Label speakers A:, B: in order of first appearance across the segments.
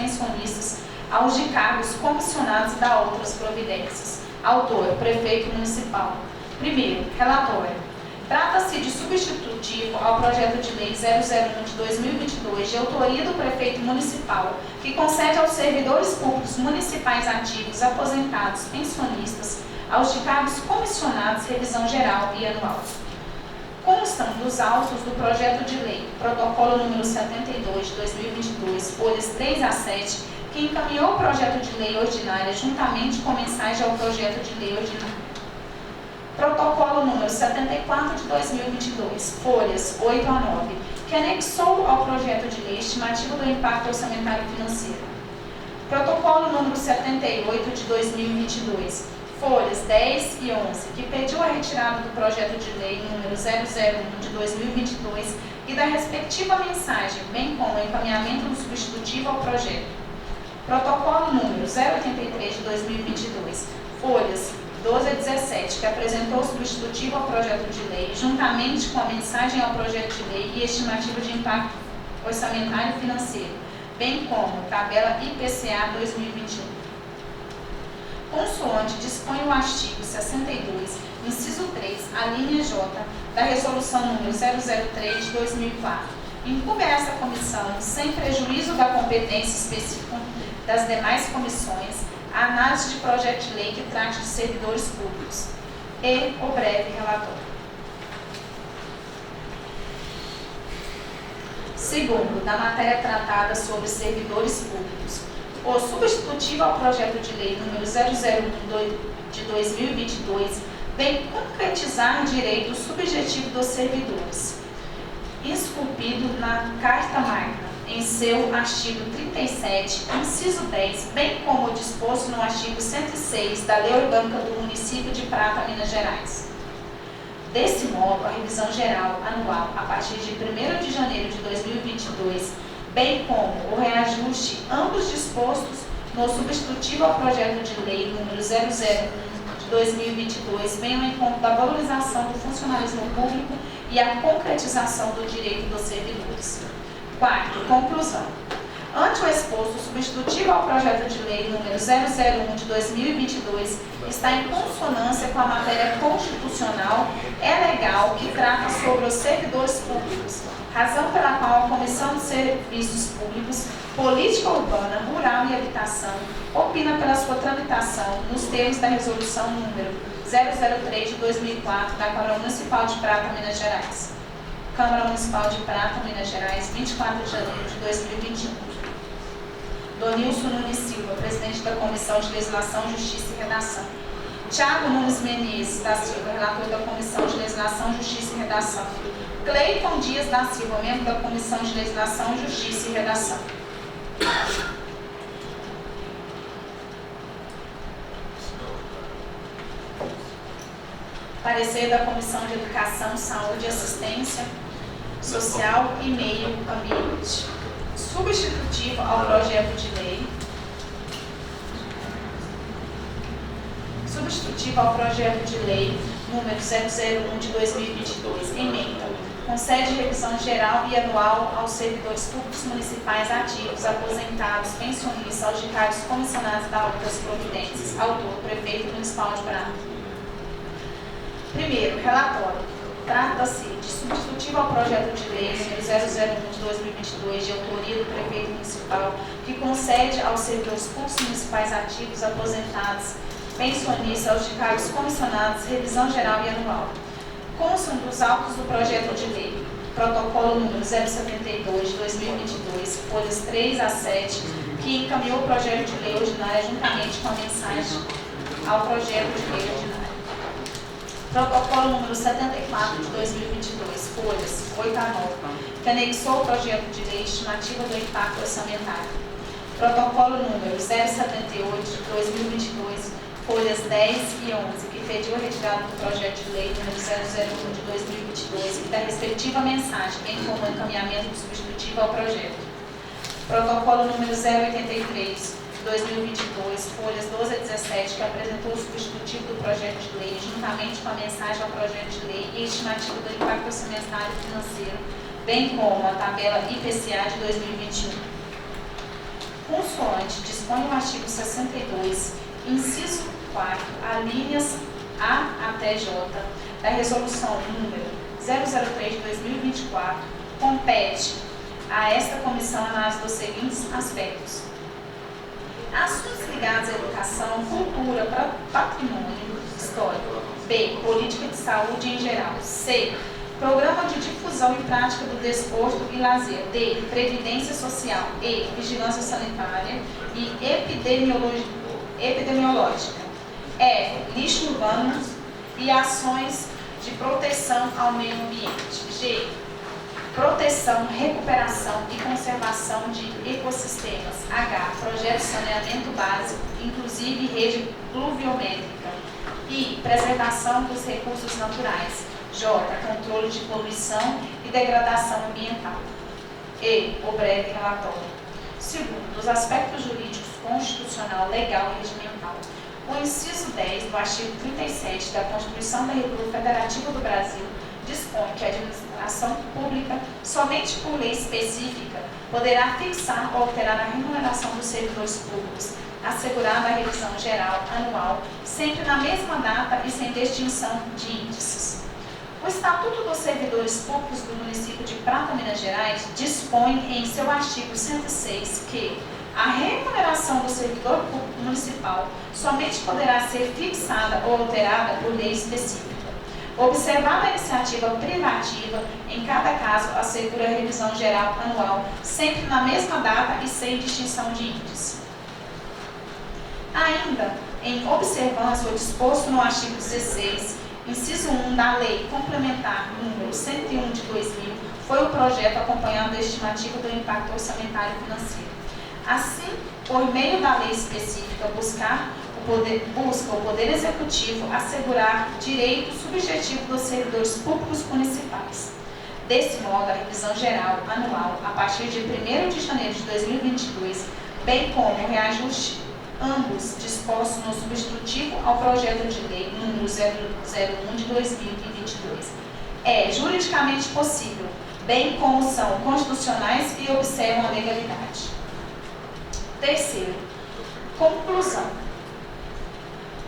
A: pensionistas aos de cargos comissionados e da outras providências. Autor, Prefeito Municipal. Primeiro, relatório. Trata-se de substitutivo ao projeto de lei 001 de 2022, de autoria do Prefeito Municipal, que concede aos servidores públicos municipais ativos, aposentados, pensionistas, aos de cargos comissionados, revisão geral e anual. Constam dos autos do projeto de lei, protocolo número 72 de 2022, folhas 3 a 7, que encaminhou o projeto de lei ordinária juntamente com mensagem ao projeto de lei ordinária. Protocolo número 74 de 2022, folhas 8 a 9, que anexou ao projeto de lei estimativa do impacto orçamentário financeiro. Protocolo número 78 de 2022, folhas 10 e 11, que pediu a retirada do projeto de lei número 001 de 2022 e da respectiva mensagem, bem como o encaminhamento do substitutivo ao projeto. Protocolo número 083 de 2022, folhas 12 a 17, que apresentou o substitutivo ao projeto de lei, juntamente com a mensagem ao projeto de lei e estimativa de impacto orçamentário e financeiro, bem como tabela IPCA 2021. Consoante dispõe o artigo 62, inciso 3, a linha J, da Resolução número 003 de 2004, incumbe a essa comissão, sem prejuízo da competência específica das demais comissões, a análise de projeto de lei que trate de servidores públicos e o breve relatório. Segundo, da matéria tratada sobre servidores públicos, o substitutivo ao projeto de lei número 001 de 2022 vem concretizar direito subjetivo dos servidores, esculpido na Carta Magna, em seu artigo 37, inciso 10, bem como disposto no artigo 106 da Lei Orgânica do Município de Prata, Minas Gerais. Desse modo, a revisão geral anual, a partir de 1º de janeiro de 2022, bem como o reajuste, ambos dispostos no substitutivo ao projeto de lei número 001 de 2022, vem ao encontro da valorização do funcionalismo público e a concretização do direito dos servidores. Quarto, conclusão. Ante o exposto, o substitutivo ao projeto de lei número 001 de 2022 está em consonância com a matéria constitucional e legal que trata sobre os servidores públicos, razão pela qual a Comissão de Serviços Públicos, Política Urbana, Rural e Habitação opina pela sua tramitação nos termos da Resolução número 003 de 2004 da Câmara Municipal de Prata, Minas Gerais. Câmara Municipal de Prata, Minas Gerais, 24 de janeiro de 2021. Donilson Nunes Silva, presidente da Comissão de Legislação, Justiça e Redação. Tiago Nunes Menezes da Silva, relator da Comissão de Legislação, Justiça e Redação. Cleiton Dias da Silva, membro da Comissão de Legislação, Justiça e Redação. Parecer da Comissão de Educação, Saúde e Assistência Social e Meio Ambiente. Substitutivo ao projeto de lei. Substitutivo ao projeto de lei número 001 de 2022, emenda. Concede revisão geral e anual aos servidores públicos municipais ativos, aposentados, pensionistas, aos de cargos comissionados da outras providências. Autor, Prefeito Municipal de Prata. Primeiro, relatório. Trata-se de substitutivo ao projeto de lei número 001 de 2022, de autoria do Prefeito Municipal, que concede aos servidores públicos municipais ativos, aposentados, pensionistas, aos de cargos comissionados, revisão geral e anual. Constam dos autos do projeto de lei, protocolo número 072 de 2022, folhas 3 a 7, que encaminhou o projeto de lei ordinária juntamente com a mensagem ao projeto de lei ordinária. Protocolo número 74 de 2022, folhas 8 a 9, que anexou o projeto de lei estimativa do impacto orçamentário. Protocolo número 078 de 2022, folhas 10 e 11, que pediu a retirada do projeto de lei número 001 de 2022 e da respectiva mensagem, bem como o encaminhamento do substitutivo ao projeto. Protocolo número 083 de 2022, folhas 12 a 17, que apresentou o substitutivo do projeto de lei, juntamente com a mensagem ao projeto de lei e estimativa do impacto orçamentário e financeiro, bem como a tabela IPCA de 2021. dispõe o artigo 62, inciso 4, alíneas A até J, da Resolução número 003 de 2024, compete a esta comissão análise dos seguintes aspectos: assuntos ligados à educação, cultura, patrimônio histórico. B. Política de saúde em geral. C. Programa de difusão e prática do desporto e lazer. D. Previdência social. E. Vigilância sanitária e epidemiológica. E. Lixo urbano e ações de proteção ao meio ambiente. G. Proteção, recuperação e conservação de ecossistemas. H. Projeto de saneamento básico, inclusive rede pluviométrica. I. Preservação dos recursos naturais. J. Controle de poluição e degradação ambiental. E. O breve relatório. Segundo, os aspectos jurídicos, constitucional, legal e regimental. O inciso 10 do artigo 37 da Constituição da República Federativa do Brasil dispõe que a administração pública, somente por lei específica, poderá fixar ou alterar a remuneração dos servidores públicos, assegurada a revisão geral anual, sempre na mesma data e sem distinção de índices. O Estatuto dos Servidores Públicos do município de Prata, Minas Gerais, dispõe em seu artigo 106 que a remuneração do servidor público municipal somente poderá ser fixada ou alterada por lei específica. Observada a iniciativa privativa, em cada caso assegura a revisão geral anual, sempre na mesma data e sem distinção de índice. Ainda, em observância ao disposto no artigo 16, inciso 1 da Lei Complementar número 101 de 2000, foi o projeto acompanhando a estimativa do impacto orçamentário e financeiro. Assim, por meio da lei específica, busca o Poder Executivo assegurar direito subjetivo dos servidores públicos municipais. Desse modo, a revisão geral anual, a partir de 1º de janeiro de 2022, bem como o reajuste, ambos dispostos no substitutivo ao projeto de lei número 001 de 2022, é juridicamente possível, bem como são constitucionais e observam a legalidade. Terceiro, conclusão.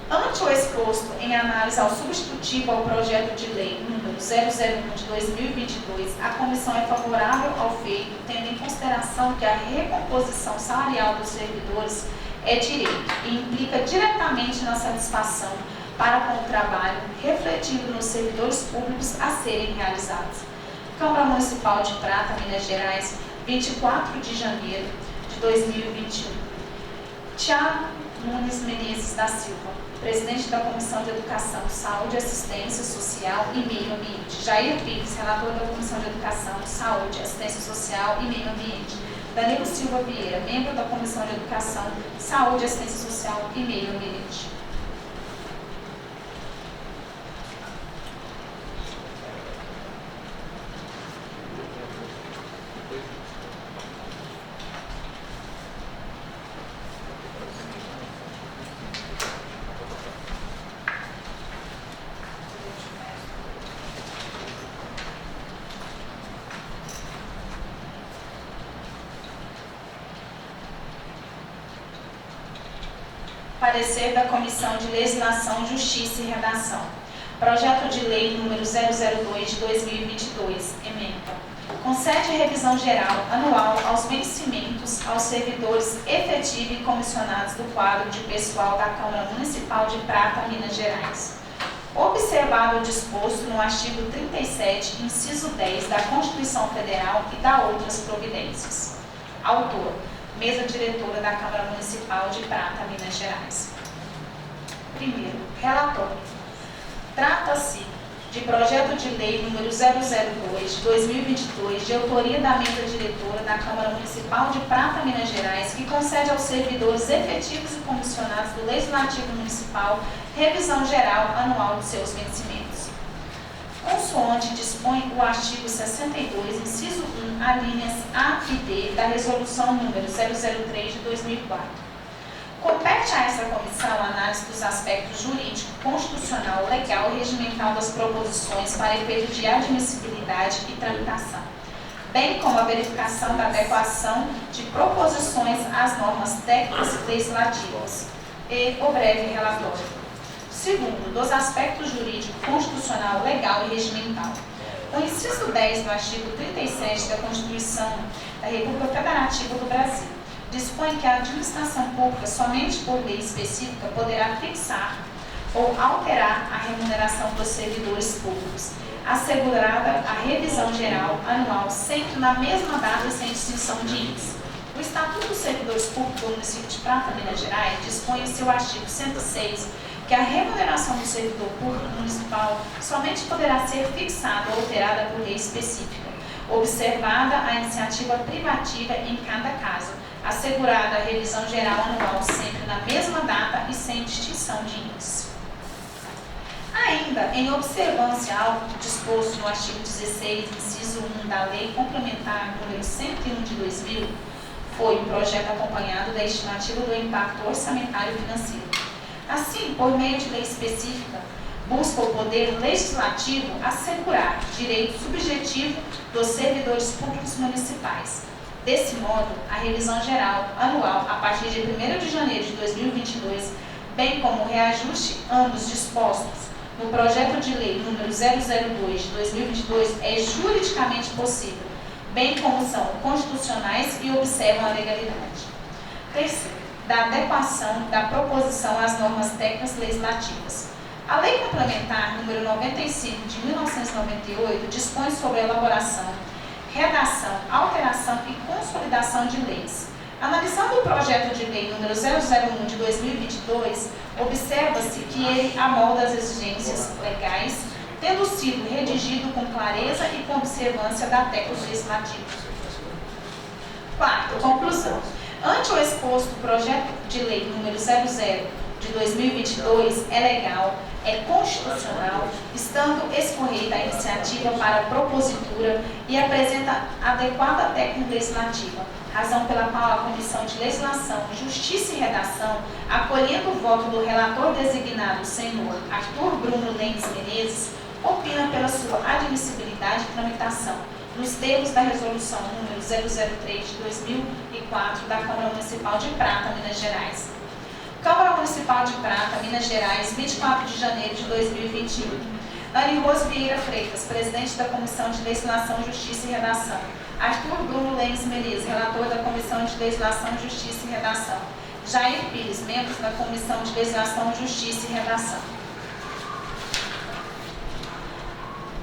A: Ante o exposto em análise ao substitutivo ao projeto de lei número 001 de 2022, a comissão é favorável ao feito, tendo em consideração que a recomposição salarial dos servidores é direito e implica diretamente na satisfação para com o trabalho refletido nos servidores públicos a serem realizados. Câmara Municipal de Prata, Minas Gerais, 24 de janeiro de 2021. Tiago Nunes Menezes da Silva, presidente da Comissão de Educação, Saúde, Assistência Social e Meio Ambiente. Jair Pires, relator da Comissão de Educação, Saúde, Assistência Social e Meio Ambiente. Danilo Silva Vieira, membro da Comissão de Educação, Saúde, Assistência Social e Meio Ambiente. Parecer da Comissão de Legislação, Justiça e Redação. Projeto de Lei número 002 de 2022, ementa. Concede revisão geral anual aos vencimentos aos servidores efetivos e comissionados do quadro de pessoal da Câmara Municipal de Prata, Minas Gerais. Observado o disposto no artigo 37, inciso 10 da Constituição Federal e da outras providências. Autor: Mesa Diretora da Câmara Municipal de Prata, Minas Gerais. Primeiro, relatório. Trata-se de projeto de lei número 002 de 2022, de autoria da Mesa Diretora da Câmara Municipal de Prata, Minas Gerais, que concede aos servidores efetivos e comissionados do Legislativo Municipal revisão geral anual de seus vencimentos. Consoante dispõe o artigo 62, inciso 1, alíneas A e D da Resolução número 003 de 2004. Compete a essa comissão a análise dos aspectos jurídico, constitucional, legal e regimental das proposições para efeito de admissibilidade e tramitação. bem como a verificação da adequação de proposições às normas técnicas e legislativas, e o breve relatório. Segundo, dos aspectos jurídico, constitucional, legal e regimental. O inciso 10 do artigo 37 da Constituição da República Federativa do Brasil dispõe que a administração pública, somente por lei específica, poderá fixar ou alterar a remuneração dos servidores públicos, assegurada a revisão geral anual, sempre na mesma data e sem distinção de índice. O Estatuto dos Servidores Públicos do município de Prata, Minas Gerais, dispõe em seu artigo 106 que a remuneração do servidor público municipal somente poderá ser fixada ou alterada por lei específica, observada a iniciativa privativa em cada caso, assegurada a revisão geral anual sempre na mesma data e sem distinção de índice. Ainda, em observância ao disposto no artigo 16, inciso 1 da Lei Complementar número 101 de 2000, foi o projeto acompanhado da estimativa do impacto orçamentário e financeiro. Assim, por meio de lei específica, busca o Poder Legislativo assegurar direito subjetivo dos servidores públicos municipais. Desse modo, a revisão geral anual, a partir de 1º de janeiro de 2022, bem como o reajuste ambos dispostos no projeto de lei número 002 de 2022, é juridicamente possível, bem como são constitucionais e observam a legalidade. Terceiro, da adequação da proposição às normas técnicas legislativas. A Lei Complementar número 95 de 1998 dispõe sobre a elaboração, redação, alteração e consolidação de leis. Analisando o projeto de lei número 001 de 2022, observa-se que ele amolda as exigências legais, tendo sido redigido com clareza e com observância da técnica legislativa. Quarto, conclusão. Ante o exposto, o projeto de lei número 00 de 2022 é legal, é constitucional, estando escorrida a iniciativa para a propositura e apresenta adequada técnica legislativa, razão pela qual a Comissão de Legislação, Justiça e Redação, acolhendo o voto do relator designado, senhor Arthur Bruno Lenz Menezes, opina pela sua admissibilidade e tramitação, nos termos da resolução número 003 de 2004 da Câmara Municipal de Prata, Minas Gerais. Câmara Municipal de Prata, Minas Gerais, 24 de janeiro de 2021. Anne Rose Vieira Freitas, presidente da Comissão de Legislação, Justiça e Redação. Arthur Bruno Lenz Menezes, relator da Comissão de Legislação, Justiça e Redação. Jair Pires, membros da Comissão de Legislação, Justiça e Redação.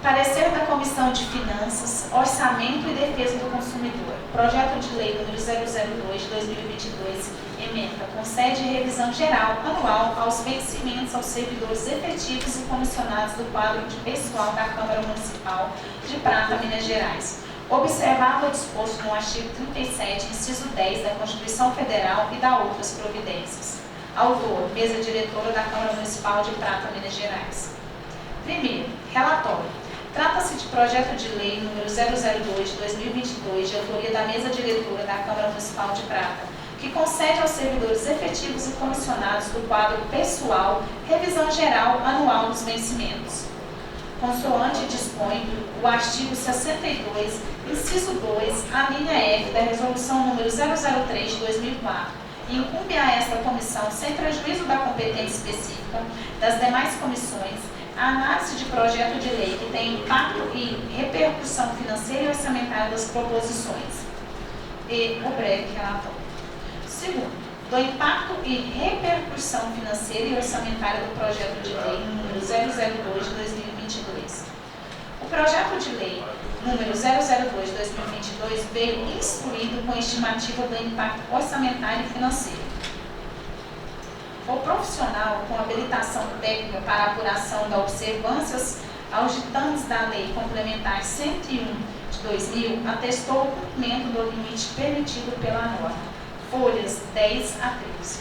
A: Parecer da Comissão de Finanças, Orçamento e Defesa do Consumidor. Projeto de Lei número 002 de 2022, emenda, concede revisão geral anual aos vencimentos aos servidores efetivos e comissionados do quadro de pessoal da Câmara Municipal de Prata, Minas Gerais. Observado o disposto no artigo 37, inciso 10 da Constituição Federal e da outras providências. Autor, mesa diretora da Câmara Municipal de Prata, Minas Gerais. Primeiro, relatório. Trata-se de projeto de lei número 002 de 2022, de autoria da mesa diretora da Câmara Municipal de Prata, que concede aos servidores efetivos e comissionados do quadro pessoal revisão geral anual dos vencimentos. Consoante dispõe o artigo 62, inciso 2, a linha F da resolução número 003 de 2004, e incumbe a esta comissão, sem prejuízo da competência específica das demais comissões, a análise de projeto de lei que tem impacto e repercussão financeira e orçamentária das proposições. E o breve relatório. Segundo, do impacto e repercussão financeira e orçamentária do projeto de lei número 002 de 2022. O projeto de lei número 002 de 2022 veio instruído com estimativa do impacto orçamentário e financeiro. O profissional com habilitação técnica para apuração da observâncias aos ditames da Lei Complementar 101 de 2000 atestou o cumprimento do limite permitido pela norma, folhas 10 a 13.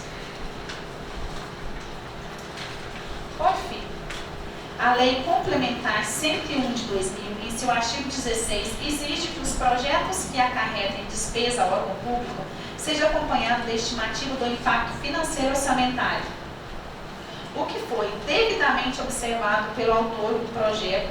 A: Por fim, a Lei Complementar 101 de 2000, em seu artigo 16, exige que os projetos que acarretem despesa ao órgão público seja acompanhado da estimativa do impacto financeiro orçamentário, o que foi devidamente observado pelo autor do projeto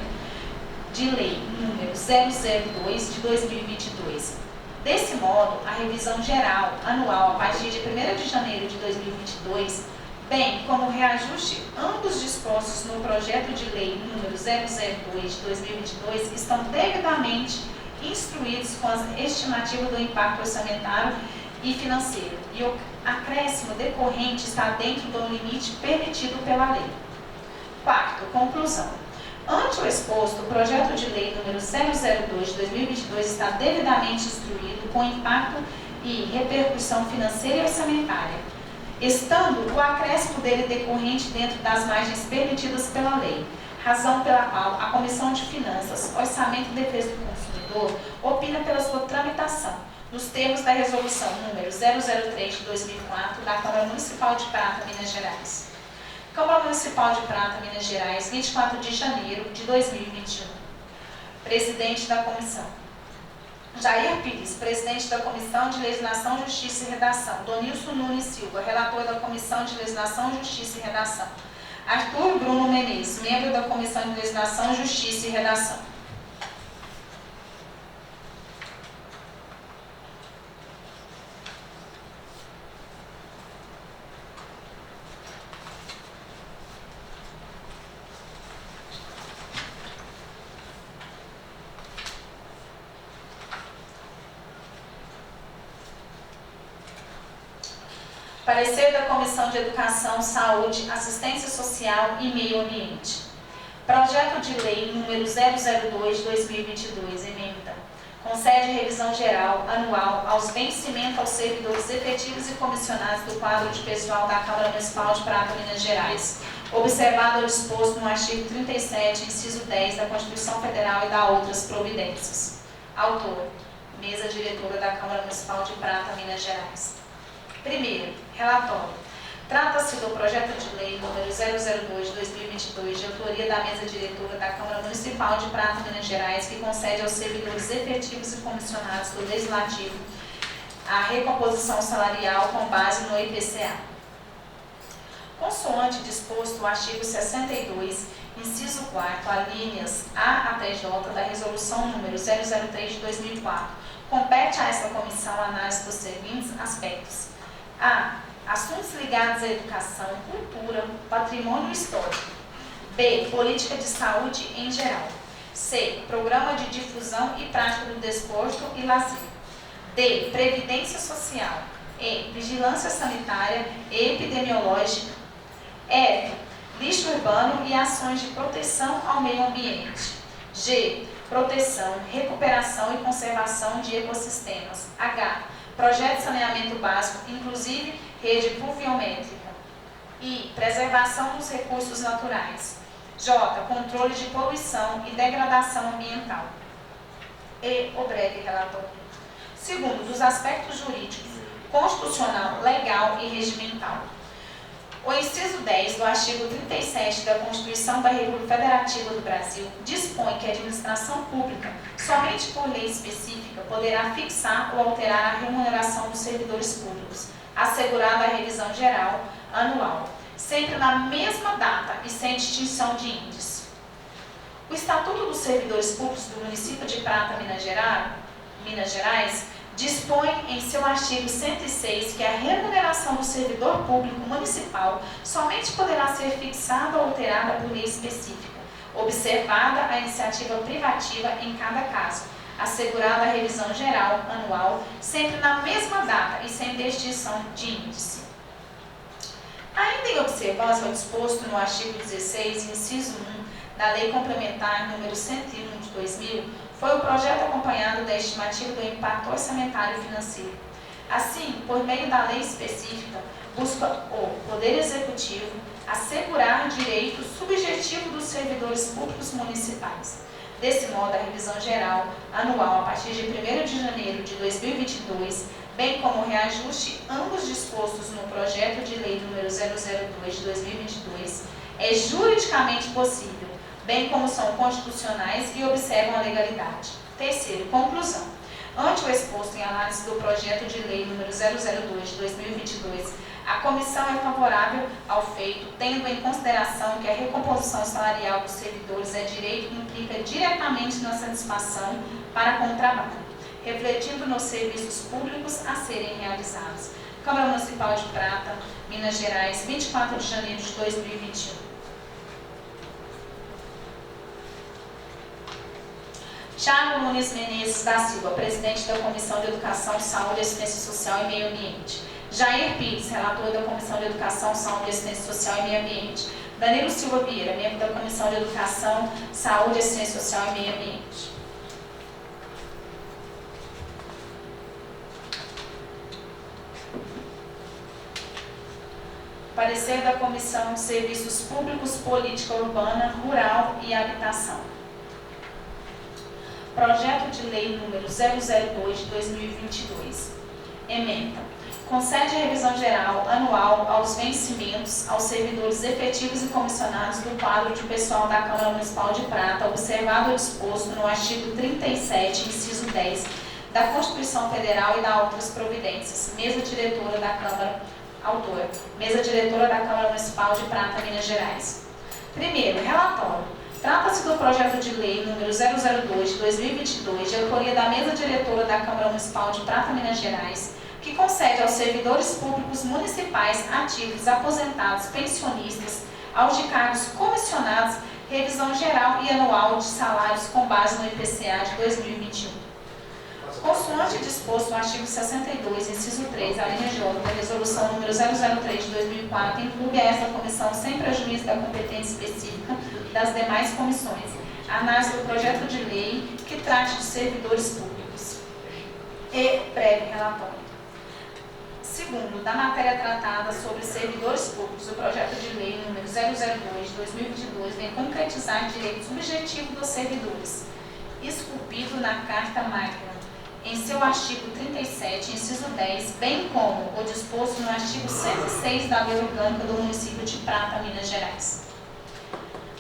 A: de lei número 002 de 2022. Desse modo, a revisão geral anual a partir de 1º de janeiro de 2022, bem como o reajuste ambos dispostos no projeto de lei número 002 de 2022, estão devidamente instruídos com as estimativas do impacto orçamentário e financeiro, e o acréscimo decorrente está dentro do limite permitido pela lei. Quarto, conclusão. Ante o exposto, o projeto de lei número 002 de 2022 está devidamente instruído com impacto e repercussão financeira e orçamentária, estando o acréscimo dele decorrente dentro das margens permitidas pela lei, razão pela qual a Comissão de Finanças, Orçamento e Defesa do Consumidor opina pela sua tramitação, nos termos da resolução número 003 de 2004 da Câmara Municipal de Prata, Minas Gerais. Câmara Municipal de Prata, Minas Gerais, 24 de janeiro de 2021. Presidente da Comissão: Jair Pires, presidente da Comissão de Legislação, Justiça e Redação. Donilson Nunes Silva, relator da Comissão de Legislação, Justiça e Redação. Arthur Bruno Menezes, membro da Comissão de Legislação, Justiça e Redação. Parecer da Comissão de Educação, Saúde, Assistência Social e Meio Ambiente. Projeto de Lei número 002 de 2022, emenda. Concede revisão geral anual aos vencimentos aos servidores efetivos e comissionados do quadro de pessoal da Câmara Municipal de Prata, Minas Gerais, observado o disposto no artigo 37, inciso 10 da Constituição Federal e da outras providências. Autor: Mesa Diretora da Câmara Municipal de Prata, Minas Gerais. Primeiro, relatório. Trata-se do projeto de lei número 002 de 2022, de autoria da mesa diretora da Câmara Municipal de Prata, Minas Gerais, que concede aos servidores efetivos e comissionados do Legislativo a recomposição salarial com base no IPCA. Consoante disposto o artigo 62, inciso 4º, alíneas A até J da Resolução número 003 de 2004, compete a esta comissão a análise dos seguintes aspectos: A. Assuntos ligados à educação, cultura, patrimônio histórico. B. Política de saúde em geral. C. Programa de difusão e prática do desporto e lazer. D. Previdência social. E. Vigilância sanitária e epidemiológica. F. Lixo urbano e ações de proteção ao meio ambiente. G. Proteção, recuperação e conservação de ecossistemas. H. Projeto de saneamento básico, inclusive rede pluviométrica. I. Preservação dos recursos naturais. J. Controle de poluição e degradação ambiental. E. O breve relatório. Segundo, dos aspectos jurídicos, constitucional, legal e regimental. O inciso 10 do artigo 37 da Constituição da República Federativa do Brasil dispõe que a administração pública, somente por lei específica, poderá fixar ou alterar a remuneração dos servidores públicos, assegurada a revisão geral anual, sempre na mesma data e sem distinção de índice. O Estatuto dos Servidores Públicos do município de Prata, Minas Gerais, dispõe em seu artigo 106 que a remuneração do servidor público municipal somente poderá ser fixada ou alterada por lei específica, observada a iniciativa privativa em cada caso, assegurada a revisão geral anual, sempre na mesma data e sem distinção de índice. Ainda em observância ao disposto no artigo 16, inciso 1, da Lei Complementar número 101 de 2000, foi o projeto acompanhado da estimativa do impacto orçamentário e financeiro. Assim, por meio da lei específica, busca o Poder Executivo assegurar direito subjetivo dos servidores públicos municipais. Desse modo, a revisão geral anual a partir de 1º de janeiro de 2022, bem como o reajuste ambos dispostos no projeto de lei número 002 de 2022, é juridicamente possível, bem como são constitucionais e observam a legalidade. Terceiro, conclusão. Ante o exposto em análise do projeto de lei número 002 de 2022, A comissão é favorável ao feito, tendo em consideração que a recomposição salarial dos servidores é direito que implica diretamente na satisfação para com o trabalho, refletindo nos serviços públicos a serem realizados. Câmara Municipal de Prata, Minas Gerais, 24 de janeiro de 2021. Thiago Nunes Menezes da Silva, presidente da Comissão de Educação, Saúde, Assistência Social e Meio Ambiente. Jair Pires, relator da Comissão de Educação, Saúde, Assistência Social e Meio Ambiente. Danilo Silva Vieira, membro da Comissão de Educação, Saúde, Assistência Social e Meio Ambiente. Parecer da Comissão de Serviços Públicos, Política Urbana, Rural e Habitação. Projeto de Lei número 002 de 2022. Ementa. Concede revisão geral anual aos vencimentos aos servidores efetivos e comissionados do quadro de pessoal da Câmara Municipal de Prata, observado o disposto no artigo 37, inciso 10, da Constituição Federal e da outras providências. Mesa diretora da Câmara, autora. Mesa diretora da Câmara Municipal de Prata, Minas Gerais. Primeiro, relatório. Trata-se do projeto de lei número 002 de 2022, de autoria da Mesa diretora da Câmara Municipal de Prata, Minas Gerais, que concede aos servidores públicos municipais ativos, aposentados, pensionistas, aos de cargos comissionados, revisão geral e anual de salários com base no IPCA de 2021. Consoante disposto no artigo 62, inciso 3, a linha J da Resolução número 003 de 2004, inclui a esta comissão, sem prejuízo da competência específica das demais comissões, a análise do projeto de lei que trate de servidores públicos e breve relatório. Segundo, da matéria tratada sobre servidores públicos, o projeto de lei número 002 de 2022 vem concretizar direitos subjetivos dos servidores, esculpido na Carta Magna, em seu artigo 37, inciso 10, bem como o disposto no artigo 106 da Lei Orgânica do município de Prata, Minas Gerais.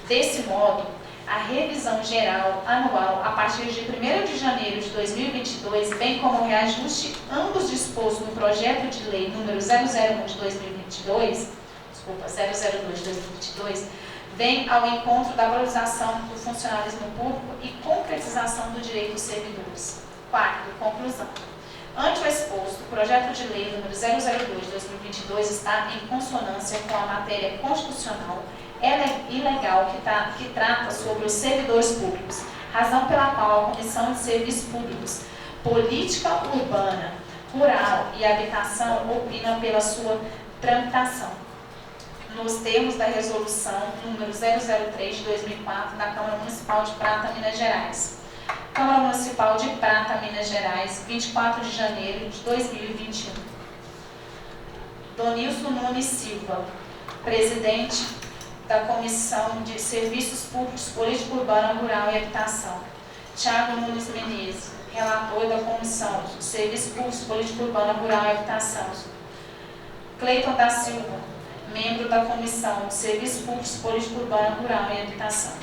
A: Desse modo, a revisão geral anual a partir de 1º de janeiro de 2022, bem como o reajuste ambos dispostos no projeto de lei número 001 de 2022, 002 de 2022, vem ao encontro da valorização do funcionalismo público e concretização do direito dos servidores. Quarto, conclusão. Ante o exposto, o projeto de lei número 002 de 2022 está em consonância com a matéria constitucional e legal que trata sobre os servidores públicos, razão pela qual a Comissão de Serviços Públicos, Política Urbana, Rural e Habitação opina pela sua tramitação, nos termos da Resolução número 003 de 2004 da Câmara Municipal de Prata, Minas Gerais. Câmara Municipal de Prata, Minas Gerais, 24 de janeiro de 2021. Donilson Nunes Silva, presidente da Comissão de Serviços Públicos, Política Urbana, Rural e Habitação. Thiago Nunes Menezes, relator da Comissão de Serviços Públicos, Política Urbana, Rural e Habitação. Cleiton da Silva, membro da Comissão de Serviços Públicos, Política Urbana, Rural e Habitação.